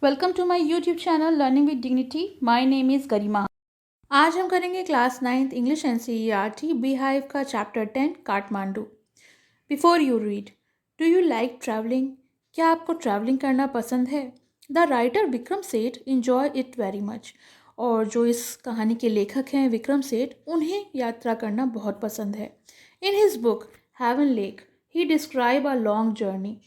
Welcome to my YouTube channel learning with dignity. My name is Garima. आज हम करेंगे class 9th English NCERT Beehive का chapter 10 Kathmandu. Before you read, do you like travelling? क्या आपको travelling करना पसंद है? The writer Vikram Seth enjoy it very much. और जो इस कहानी के लेखक हैं विक्रम सेठ, उन्हें यात्रा करना बहुत पसंद है। In his book Heaven Lake he describe a long journey.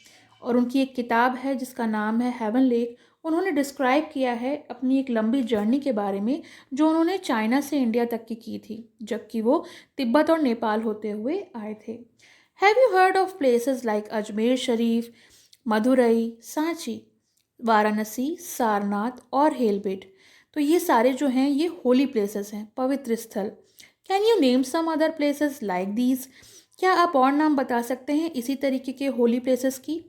और उनकी एक किताब है जिसका नाम है हेवन लेक। उन्होंने डिस्क्राइब किया है अपनी एक लंबी जर्नी के बारे में जो उन्होंने चाइना से इंडिया तक की थी, जबकि वो तिब्बत और नेपाल होते हुए आए थे। Have you heard of places like Ajmer Sharif, Madurai, Sanchi, Varanasi, Sarnath और हेलबेट? तो ये सारे जो हैं ये होली प्लेसेस हैं, पवित्र स्थल। Can you name some other places like these? क्या आप और नाम बता सकते हैं इसी तरीके के होली प्लेसेस की?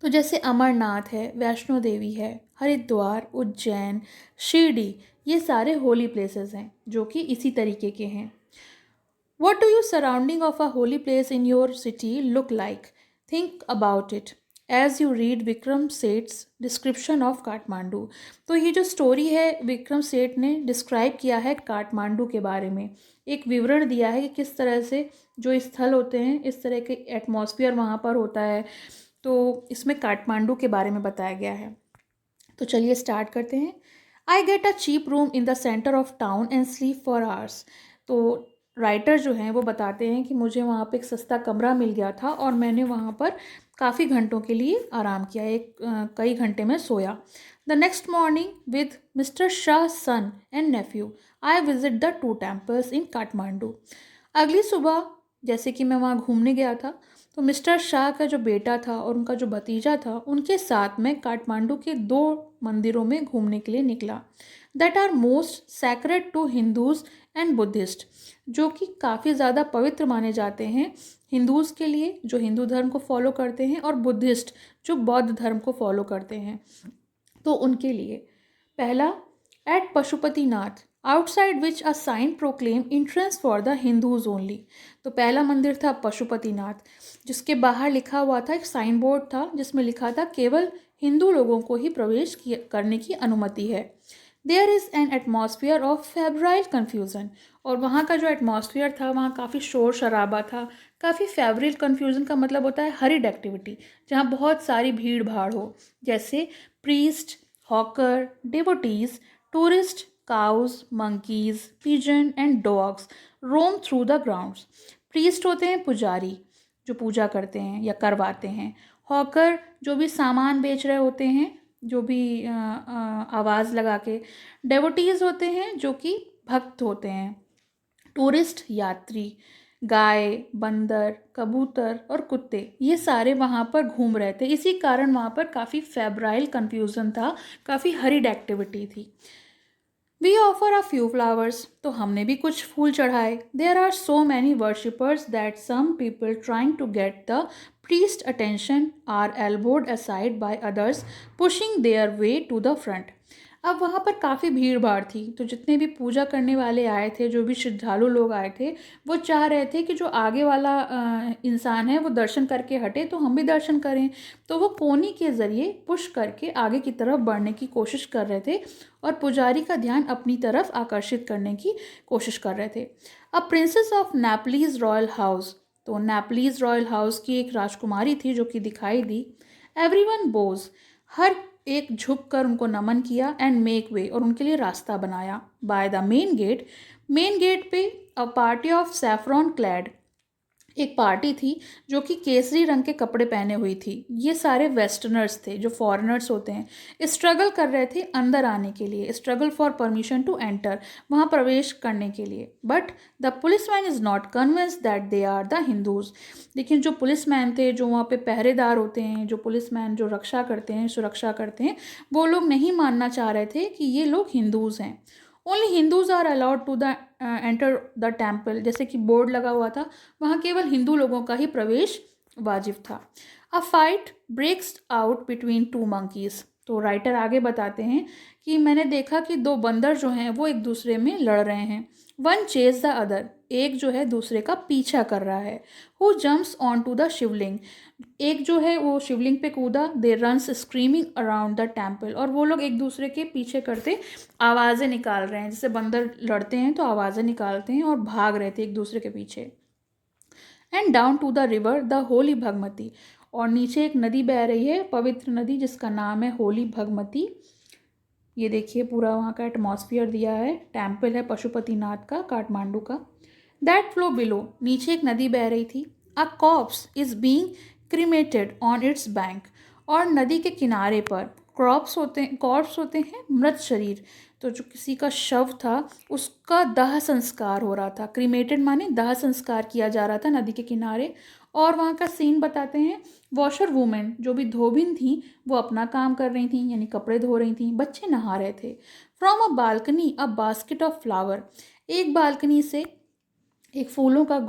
तो जैसे अमरनाथ है, वैष्णो देवी है, हरिद्वार, उज्जैन, शिरडी, ये सारे होली प्लेसेस हैं जो कि इसी तरीके के हैं। What do you surrounding of a holy place in your city look like? Think about it as you read Vikram Seth's description of Kathmandu. तो ये जो स्टोरी है विक्रम सेठ ने डिस्क्राइब किया है काठमांडू के बारे में, एक विवरण दिया है कि किस तरह से जो स्थल होते हैं, इस तरह के एटमॉस्फेयर वहाँ पर होता है। तो इसमें काठमांडू के बारे में बताया गया है। तो चलिए स्टार्ट करते हैं। I get a cheap room in the centre of town and sleep for hours. तो राइटर जो हैं वो बताते हैं कि मुझे वहाँ पे एक सस्ता कमरा मिल गया था और मैंने वहाँ पर काफ़ी घंटों के लिए आराम किया, कई घंटे में सोया। The next morning with mister Shah son and nephew I visit the 2 temples in Kathmandu. अगली सुबह जैसे कि मैं वहाँ घूमने गया था, तो मिस्टर शाह का जो बेटा था और उनका जो भतीजा था, उनके साथ मैं काठमांडू के 2 मंदिरों में घूमने के लिए निकला, that are most sacred to Hindus and Buddhist, जो कि काफ़ी ज़्यादा पवित्र माने जाते हैं हिंदूज़ के लिए जो हिंदू धर्म को फॉलो करते हैं और बुद्धिस्ट जो बौद्ध धर्म को फॉलो करते हैं, तो उनके लिए। पहला, at Pashupatinath outside which a sign proclaim entrance for the Hindus only. तो पहला मंदिर था पशुपतिनाथ, जिसके बाहर लिखा हुआ था, एक साइन बोर्ड था जिसमें लिखा था केवल हिंदू लोगों को ही प्रवेश करने की अनुमति है। There is an atmosphere of febrile confusion. और वहाँ का जो एटमॉस्फियर था वहाँ काफ़ी शोर शराबा था, काफ़ी फेब्रिल कन्फ्यूज़न का मतलब होता है हरिड एक्टिविटी, जहाँ बहुत सारी भीड़ भाड़ हो, जैसे priest, hawker, devotees, tourist, cows, monkeys, pigeon and dogs roam through the grounds. Priest होते हैं पुजारी जो पूजा करते हैं या करवाते हैं। हॉकर जो भी सामान बेच रहे होते हैं, जो भी आवाज़ लगा के। डेवोटीज होते हैं जो कि भक्त होते हैं। टूरिस्ट यात्री, गाय, बंदर, कबूतर और कुत्ते, ये सारे वहाँ पर घूम रहे थे। इसी कारण वहाँ पर काफ़ी फेब्राइल कन्फ्यूज़न था, काफ़ी हरिड एक्टिविटी थी। We offer a few flowers, तो हमने भी कुछ फूल चढ़ाए। There are so many worshippers that some people trying to get the priest attention are elbowed aside by others pushing their way to the front. अब वहाँ पर काफ़ी भीड़ भाड़ थी, तो जितने भी पूजा करने वाले आए थे, जो भी श्रद्धालु लोग आए थे, वो चाह रहे थे कि जो आगे वाला इंसान है वो दर्शन करके हटे तो हम भी दर्शन करें। तो वो कोनी के ज़रिए पुश करके आगे की तरफ बढ़ने की कोशिश कर रहे थे और पुजारी का ध्यान अपनी तरफ आकर्षित करने की कोशिश कर रहे थे। अब princess of Nepalese royal house, तो नेपलीज रॉयल हाउस की एक राजकुमारी थी जो कि दिखाई दी। एवरीवन बोज, हर एक झुक कर उनको नमन किया, एंड मेक वे, और उनके लिए रास्ता बनाया। बाय द मेन गेट पे a party of saffron clad, एक पार्टी थी जो कि केसरी रंग के कपड़े पहने हुई थी। ये सारे वेस्टर्नर्स थे जो फॉरेनर्स होते हैं, स्ट्रगल कर रहे थे अंदर आने के लिए, struggle for permission to enter, वहाँ प्रवेश करने के लिए। But the policeman is not convince that they are the Hindus. लेकिन जो पुलिसमैन थे, जो वहाँ पे पहरेदार होते हैं, जो पुलिसमैन जो रक्षा करते हैं, सुरक्षा करते हैं, वो लोग नहीं मानना चाह रहे थे कि ये लोग हिंदूज़ हैं। Only Hindus are allowed to the enter the temple, जैसे कि बोर्ड लगा हुआ था, वहाँ केवल हिंदू लोगों का ही प्रवेश वाजिब था। A fight breaks out between 2 monkeys, तो राइटर आगे बताते हैं कि मैंने देखा कि दो बंदर जो हैं वो एक दूसरे में लड़ रहे हैं। वन चेज द अदर, एक जो है दूसरे का पीछा कर रहा है। Who jumps on to the shivling, एक जो है वो शिवलिंग पे कूदा। They runs screaming around the temple, और वो लोग एक दूसरे के पीछे करते आवाज़ें निकाल रहे हैं। जैसे बंदर लड़ते हैं तो आवाज़ें निकालते हैं और भाग रहे थे एक दूसरे के पीछे। And down to the river the holy Bhagmati, और नीचे एक नदी बह रही है, पवित्र नदी जिसका नाम है होली भगमती। ये देखिए पूरा वहाँ का एटमॉस्फियर दिया है। टेम्पल है पशुपतिनाथ का, काठमांडू का। दैट फ्लो बिलो, नीचे एक नदी बह रही थी। अ cops is being cremated on it's bank, और नदी के किनारे पर कॉर्प्स होते हैं मृत शरीर। तो जो किसी का शव था उसका दाह संस्कार हो रहा था। क्रीमेटेड माने दाह संस्कार किया जा रहा था नदी के किनारे। और वहाँ का सीन बताते हैं। वॉशर वुमेन जो भी धोबिन थी वो अपना काम कर रही थी, यानी कपड़े धो रही थी। बच्चे नहा रहे थे। From a balcony a basket of flower, एक बालकनी से एक फूलों का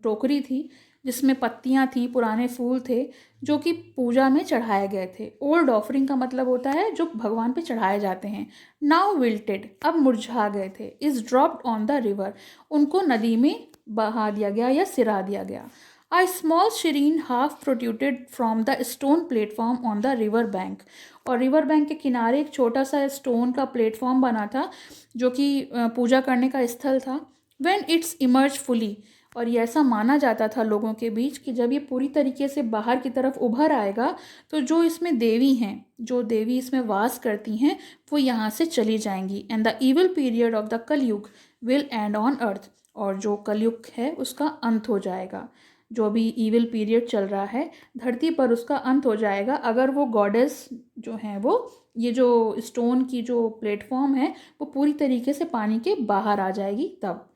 टोकरी थी जिसमें पत्तियां थीं, पुराने फूल थे जो कि पूजा में चढ़ाए गए थे। ओल्ड ऑफरिंग का मतलब होता है जो भगवान पे चढ़ाए जाते हैं। नाउ विल्टेड, अब मुरझा गए थे। Is dropped on the river, उनको नदी में बहा दिया गया या सिरा दिया गया। A small shireen half protruded from the stone platform on the river bank, और रिवर बैंक के किनारे एक छोटा सा स्टोन का प्लेटफॉर्म बना था जो कि पूजा करने का स्थल था। When it's emerged fully, और ये ऐसा माना जाता था लोगों के बीच कि जब ये पूरी तरीके से बाहर की तरफ उभर आएगा तो जो इसमें देवी हैं, जो देवी इसमें वास करती हैं, वो यहाँ से चली जाएंगी। And the evil period of the कलयुग विल एंड ऑन अर्थ, और जो कलयुग है उसका अंत हो जाएगा। जो भी इविल पीरियड चल रहा है धरती पर उसका अंत हो जाएगा अगर वो गॉडेस जो हैं वो ये जो स्टोन की जो प्लेटफॉर्म है वो पूरी तरीके से पानी के बाहर आ जाएगी तब।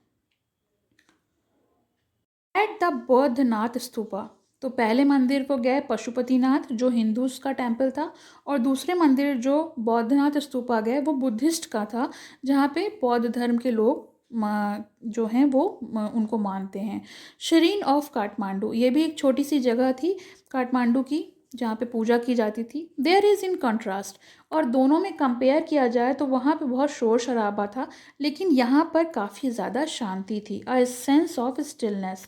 एट द बौद्धनाथ स्तूपा, तो पहले मंदिर को गए पशुपतिनाथ जो हिंदूज का टेम्पल था, और दूसरे मंदिर जो बौद्धनाथ स्तूपा गए वो बुद्धिस्ट का था, जहाँ पे बौद्ध धर्म के लोग जो हैं वो उनको मानते हैं। शरीन ऑफ काठमांडू, ये भी एक छोटी सी जगह थी काठमांडू की जहाँ पे पूजा की जाती थी। देयर इज़ इन कंट्रास्ट, और दोनों में कंपेयर किया जाए तो वहाँ पे बहुत शोर शराबा था लेकिन यहाँ पर काफ़ी ज़्यादा शांति थी। अ सेंस ऑफ स्टिलनेस,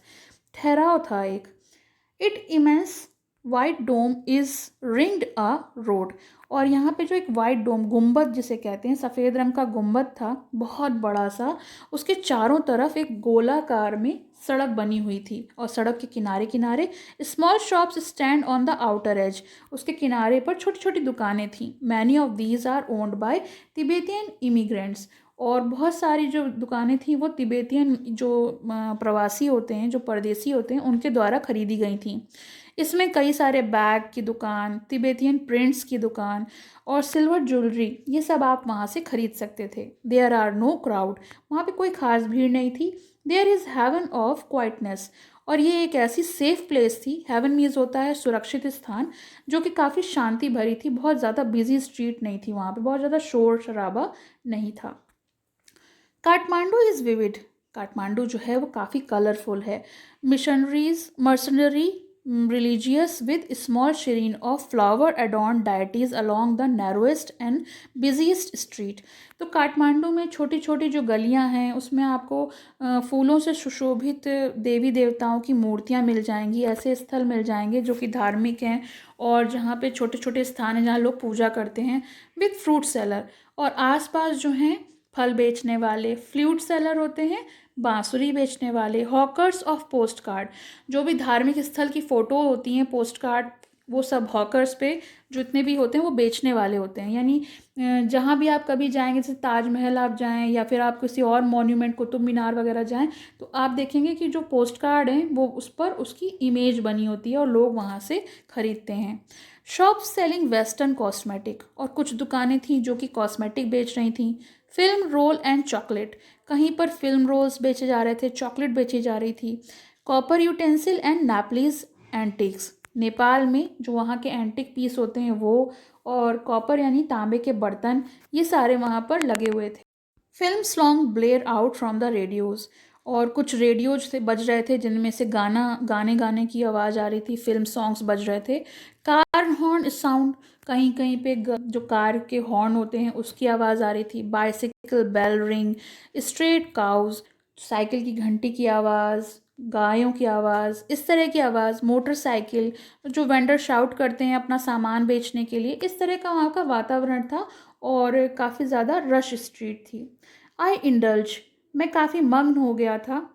ठहराव था एक। It immense white dome is ringed a road, और यहाँ पे जो एक वाइट डोम गुंबद जिसे कहते हैं, सफ़ेद रंग का गुंबद था बहुत बड़ा सा, उसके चारों तरफ एक गोलाकार में सड़क बनी हुई थी, और सड़क के किनारे किनारे small shops stand on the outer edge, उसके किनारे पर छोटी छोटी दुकानें थीं। Many of these are owned by Tibetan immigrants, और बहुत सारी जो दुकानें थी वो तिबेतियन जो प्रवासी होते हैं, जो परदेसी होते हैं, उनके द्वारा खरीदी गई थी। इसमें कई सारे बैग की दुकान, तिबेतियन प्रिंट्स की दुकान और सिल्वर ज्वेलरी, ये सब आप वहाँ से खरीद सकते थे। देयर आर नो क्राउड, वहाँ पे कोई खास भीड़ नहीं थी। There is haven of quietness, और ये एक ऐसी सेफ प्लेस थी। हेवन मीन्स होता है सुरक्षित स्थान, जो कि काफ़ी शांति भरी थी। बहुत ज़्यादा बिजी स्ट्रीट नहीं थी वहाँ पे, बहुत ज़्यादा शोर शराबा नहीं था। काठमांडू इज़ विविड, काठमांडू जो है वो काफ़ी कलरफुल है। Mercenary religious with small shrine of flower adorned deities along the narrowest and busiest street, तो काठमांडू में छोटी छोटी जो गलियां हैं उसमें आपको फूलों से सुशोभित देवी देवताओं की मूर्तियां मिल जाएंगी। ऐसे स्थल मिल जाएंगे जो कि धार्मिक हैं और जहाँ पे छोटे छोटे स्थान हैं जहाँ लोग पूजा करते हैं। विद फ्रूट सेलर, और आसपास जो हैं फल बेचने वाले, फ्लूट सेलर होते हैं, बांसुरी बेचने वाले, हॉकर्स ऑफ पोस्ट कार्ड, जो भी धार्मिक स्थल की फ़ोटो होती हैं पोस्ट कार्ड, वो सब हॉकर्स पे जितने भी होते हैं वो बेचने वाले होते हैं। यानी जहाँ भी आप कभी जाएंगे, जैसे ताजमहल आप जाएं या फिर आप किसी और मॉन्यूमेंट कुतुब मीनार वगैरह जाएं, तो आप देखेंगे कि जो पोस्ट कार्ड हैं वो उस पर उसकी इमेज बनी होती है और लोग वहाँ से ख़रीदते हैं। शॉप सेलिंग वेस्टर्न कॉस्मेटिक, और कुछ दुकानें थीं जो कि कॉस्मेटिक बेच रही थीं। फिल्म रोल एंड चॉकलेट, कहीं पर फिल्म रोल्स बेचे जा रहे थे, चॉकलेट बेची जा रही थी। Copper utensil and Nepalese antics, Nepal में जो वहाँ के एंटिक पीस होते हैं वो, और कॉपर यानी तांबे के बर्तन, ये सारे वहाँ पर लगे हुए थे। Film song Blair out from the radios, और कुछ रेडियोज से बज रहे थे जिनमें से गाने गाने की आवाज़ आ रही थी, फिल्म सॉन्ग्स बज रहे थे। कार हॉर्न साउंड कहीं कहीं पे जो कार के हॉर्न होते हैं उसकी आवाज़ आ रही थी, bicycle bell ring, straight cows, cycle की घंटी की आवाज़, गायों की आवाज़, इस तरह की आवाज़, मोटरसाइकिल, जो वेंडर शाउट करते हैं अपना सामान बेचने के लिए, इस तरह का वहाँ का वातावरण था और काफ़ी ज़्यादा रश स्ट्रीट थी। आई इंडल्ज, मैं काफ़ी मग्न हो गया था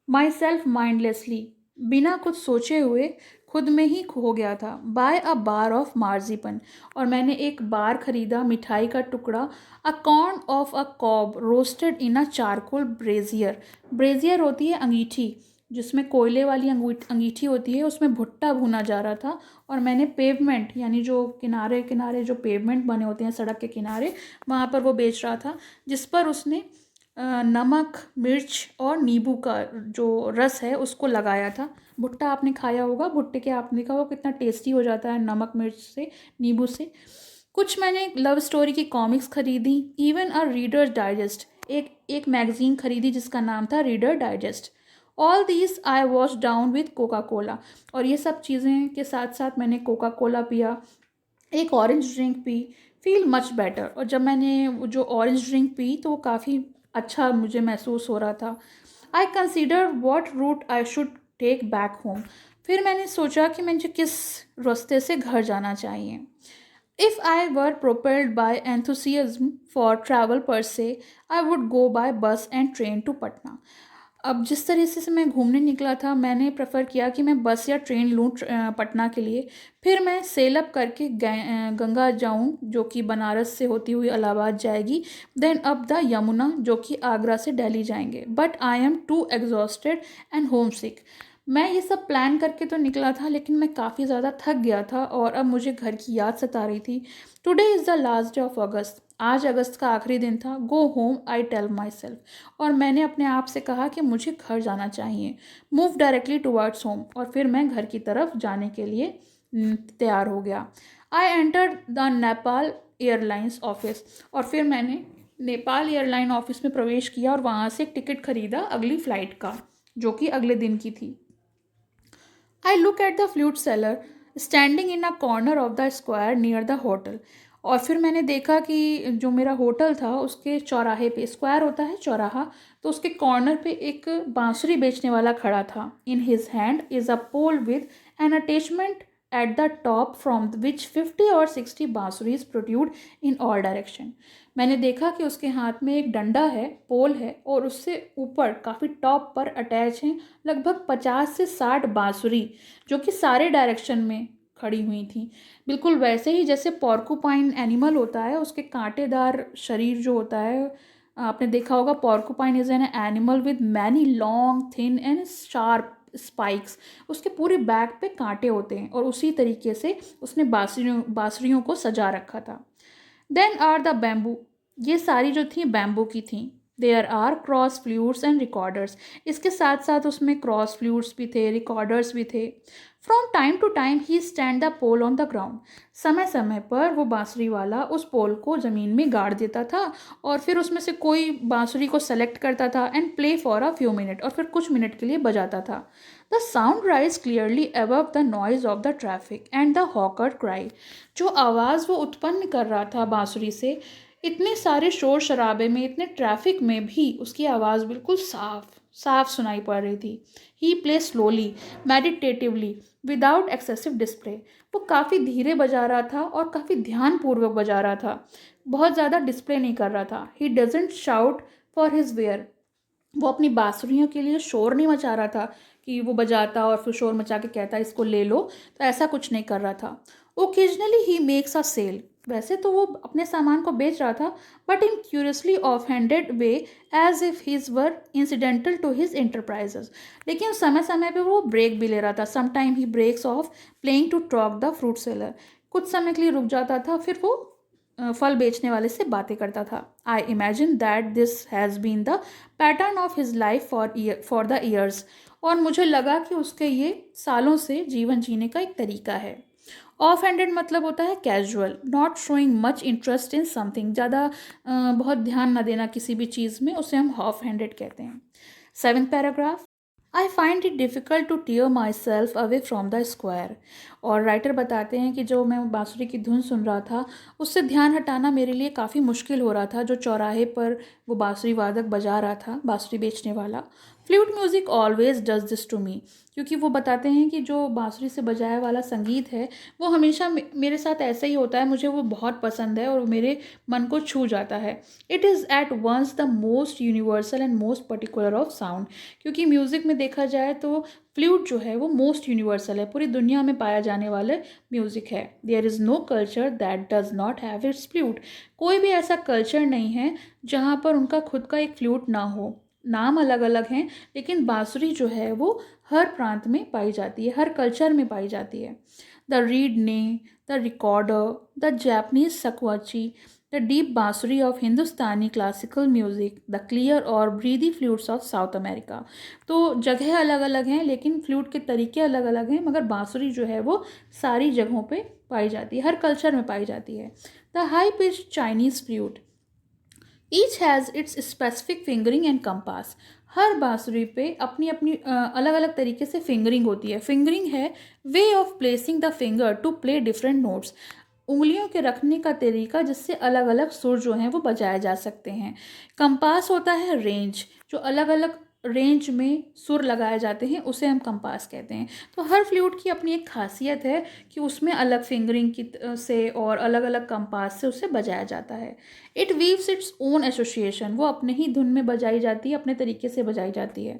माई सेल्फ माइंडलेसली, बिना कुछ सोचे हुए खुद में ही खो गया था। बाय अ बार ऑफ मार्जिपन, और मैंने एक बार खरीदा मिठाई का टुकड़ा। A corn of a cob roasted in a charcoal brazier, brazier होती है अंगीठी जिसमें कोयले वाली अंगीठी होती है, उसमें भुट्टा भुना जा रहा था। और मैंने पेवमेंट यानी जो किनारे किनारे जो पेवमेंट बने होते हैं सड़क के किनारे, वहाँ पर वो बेच रहा था, जिस पर उसने नमक, मिर्च और नींबू का जो रस है उसको लगाया था। भुट्टा आपने खाया होगा, भुट्टे के आपने देखा होगा कितना टेस्टी हो जाता है नमक मिर्च से, नींबू से। कुछ मैंने लव स्टोरी की कॉमिक्स खरीदी, इवन अ रीडर्स डाइजेस्ट, एक मैगजीन खरीदी जिसका नाम था reader digest. All these I wash down with Coca Cola, और ये सब चीज़ें के साथ साथ मैंने कोका कोला पिया, एक orange drink P, feel much better. और जब मैंने वो जो ऑरेंज ड्रिंक पी तो वो काफ़ी अच्छा मुझे महसूस हो रहा था। I consider what route I should take back home, फिर मैंने सोचा कि मुझे किस रास्ते से घर जाना चाहिए। If I were propelled by enthusiasm for travel per se, I would go by bus and train to Patna. अब जिस तरह से मैं घूमने निकला था, मैंने प्रेफर किया कि मैं बस या ट्रेन लूँ पटना के लिए। फिर मैं सेल अप करके गंगा जाऊँ जो कि बनारस से होती हुई इलाहाबाद जाएगी, देन अप द यमुना जो कि आगरा से दिल्ली जाएंगे। But I am too exhausted and homesick, मैं ये सब प्लान करके तो निकला था लेकिन मैं काफ़ी ज़्यादा थक गया था और अब मुझे घर की याद सता रही थी। Today is the last day of August, आज अगस्त का आखिरी दिन था। Go home I tell myself, और मैंने अपने आप से कहा कि मुझे घर जाना चाहिए। मूव डायरेक्टली टुवर्ड्स होम, और फिर मैं घर की तरफ जाने के लिए तैयार हो गया। I enter the Nepal airlines office, और फिर मैंने नेपाल एयरलाइन ऑफिस में प्रवेश किया और वहाँ से एक टिकट खरीदा अगली फ़्लाइट का, जो कि अगले दिन की थी। I look at the flute seller standing in a corner of the square near the hotel, और फिर मैंने देखा कि जो मेरा होटल था उसके चौराहे पे, स्क्वायर होता है चौराहा, तो उसके कॉर्नर पे एक बांसुरी बेचने वाला खड़ा था। In his hand is a pole with an attachment at the top from which 50 or 60 बांसुरीज प्रोट्रूड इन ऑल डायरेक्शन। मैंने देखा कि उसके हाथ में एक डंडा है, पोल है, और उससे ऊपर काफ़ी टॉप पर अटैच हैं लगभग 50 से 60 बांसुरी, जो कि सारे डायरेक्शन में खड़ी हुई थी। बिल्कुल वैसे ही जैसे पॉर्कुपाइन एनिमल होता है, उसके कांटेदार शरीर जो होता है, आपने देखा होगा porcupine is an animal with many long thin and sharp spikes, उसके पूरे बैक पे कांटे होते हैं, और उसी तरीके से उसने बांसुरियों को सजा रखा था। देन आर द बैम्बू, ये सारी जो थी बैम्बू की थी। There are cross flutes and recorders, इसके साथ साथ उसमें क्रॉस फ्लूट्स भी थे, रिकॉर्डर्स भी थे। From time to time he stand the pole on the ground, समय समय पर वो बांसुरी वाला उस पोल को ज़मीन में गाड़ देता था, और फिर उसमें से कोई बांसुरी को सेलेक्ट करता था and play for a few minute, और फिर कुछ मिनट के लिए बजाता था। The sound rise clearly above the noise of the traffic and the hawker cry, जो आवाज़ वो उत्पन्न कर रहा था बांसुरी से, इतने सारे शोर शराबे में, इतने ट्रैफिक में भी उसकी आवाज़ बिल्कुल साफ साफ सुनाई पड़ रही थी। He play slowly meditatively without excessive display, वो काफ़ी धीरे बजा रहा था और काफ़ी ध्यानपूर्वक बजा रहा था, बहुत ज़्यादा डिस्प्ले नहीं कर रहा था। He doesn't shout for his ware, वो अपनी बांसुरियों के लिए शोर नहीं मचा रहा था कि वो बजाता और फिर शोर मचा के कहता इसको ले लो, तो ऐसा कुछ नहीं कर रहा था। Occasionally he makes a sale, वैसे तो वो अपने सामान को बेच रहा था, but in curiously off handed way, as if his were incidental to his enterprises, लेकिन समय समय पे वो ब्रेक भी ले रहा था। Sometime he breaks off playing to talk the fruit seller, कुछ समय के लिए रुक जाता था, फिर वो फल बेचने वाले से बातें करता था। I imagine that this has been the pattern of his life for the years, और मुझे लगा कि उसके ये सालों से जीवन जीने का एक तरीका है। ऑफ हैंडेड मतलब होता है casual, not showing much interest in something, ज़्यादा बहुत ध्यान न देना किसी भी चीज़ में, उसे हम ऑफ हैंडेड कहते हैं। 7th paragraph, I find it difficult to tear myself away from the square, और राइटर बताते हैं कि जो मैं बांसुरी की धुन सुन रहा था उससे ध्यान हटाना मेरे लिए काफ़ी मुश्किल हो रहा था। जो चौराहे पर वो बांसुरी वादक बजा रहा था, बांसुरी बेचने वाला, flute music always does this to me, क्योंकि वो बताते हैं कि जो बांसुरी से बजाया वाला संगीत है वो हमेशा मेरे साथ ऐसा ही होता है। मुझे वो बहुत पसंद है और मेरे मन को छू जाता है। It is at once the most universal and most particular of sound, क्योंकि म्यूज़िक में देखा जाए तो फ्लूट जो है वो मोस्ट यूनिवर्सल है, पूरी दुनिया में पाया जाने वाले म्यूज़िक है। There is no culture that does not have its flute. कोई भी ऐसा कल्चर नहीं है जहाँ पर उनका खुद का एक फ्लूट ना हो। नाम अलग अलग हैं लेकिन बांसुरी जो है वो हर प्रांत में पाई जाती है, हर कल्चर में पाई जाती है। The reed ney, the recorder, the Japanese shakuhachi, the deep bansuri of Hindustani classical music, the clear और breathy flutes of South America. तो जगह अलग अलग हैं लेकिन फ्लूट के तरीके अलग अलग हैं, मगर बांसुरी जो है वो सारी जगहों पे पाई जाती है, हर कल्चर में पाई जाती है। The high pitch Chinese flute, each has its specific fingering and compass. हर बांसुरी पे अपनी अपनी अलग अलग तरीके से फिंगरिंग होती है। फिंगरिंग है way of placing the finger to play different notes, उंगलियों के रखने का तरीका जिससे अलग अलग सुर जो हैं वो बजाए जा सकते हैं। कंपास होता है रेंज, जो अलग अलग रेंज में सुर लगाए जाते हैं उसे हम कंपास कहते हैं। तो हर फ्लूट की अपनी एक खासियत है कि उसमें अलग फिंगरिंग की से और अलग अलग कंपास से उसे बजाया जाता है। It weaves its own association, वो अपने ही धुन में बजाई जाती है, अपने तरीके से बजाई जाती है।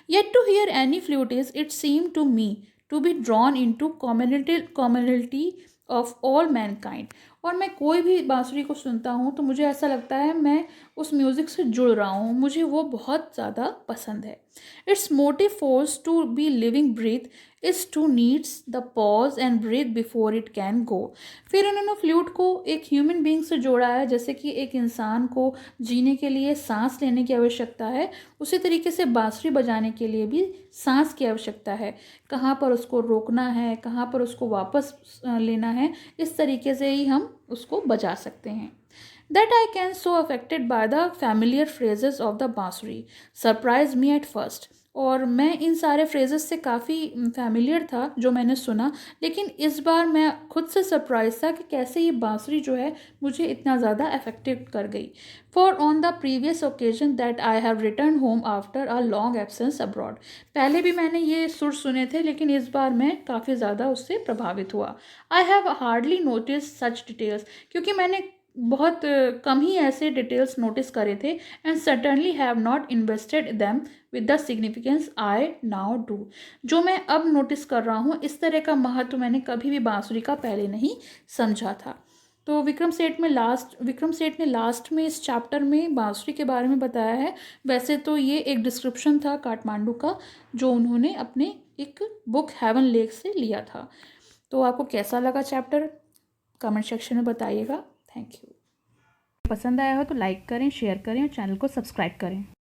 Yet to hear any flute is it seem to me to be drawn in to community of all mankind. और मैं कोई भी बांसुरी को सुनता हूँ तो मुझे ऐसा लगता है मैं उस म्यूज़िक से जुड़ रहा हूँ, मुझे वो बहुत ज़्यादा पसंद है। Its motive force to be living breath is to needs the pause and breath before it can go. फिर उन्होंने फ्लूट को एक ह्यूमन बीइंग से जोड़ा है, जैसे कि एक इंसान को जीने के लिए सांस लेने की आवश्यकता है, उसी तरीके से बांसुरी बजाने के लिए भी सांस की आवश्यकता है। कहाँ पर उसको रोकना है, कहाँ पर उसको वापस लेना है, इस तरीके से ही हम उसको बजा सकते हैं। That I can so affected by the familiar phrases of the बांसुरी surprised me at first। और मैं इन सारे फ्रेजेस से काफ़ी फैमिलियर था जो मैंने सुना, लेकिन इस बार मैं खुद से सरप्राइज था कि कैसे ये बांसुरी जो है मुझे इतना ज़्यादा अफेक्टेड कर गई। For on the previous occasion that I have return home after a long absence abroad. पहले भी मैंने ये सुर सुने थे लेकिन इस बार मैं काफ़ी ज़्यादा उससे प्रभावित हुआ। I have hardly notice such details, क्योंकि मैंने बहुत कम ही ऐसे डिटेल्स नोटिस करे थे, and certainly have not invested them with the significance I now do. जो मैं अब नोटिस कर रहा हूँ इस तरह का महत्व मैंने कभी भी बांसुरी का पहले नहीं समझा था। तो विक्रम सेठ ने लास्ट में इस चैप्टर में बांसुरी के बारे में बताया है। वैसे तो ये एक डिस्क्रिप्शन था काठमांडू का जो उन्होंने अपने एक बुक हेवन लेक से लिया था। तो आपको कैसा लगा चैप्टर, कमेंट सेक्शन में बताइएगा। Thank you. पसंद आया हो तो लाइक करें, शेयर करें और चैनल को सब्सक्राइब करें।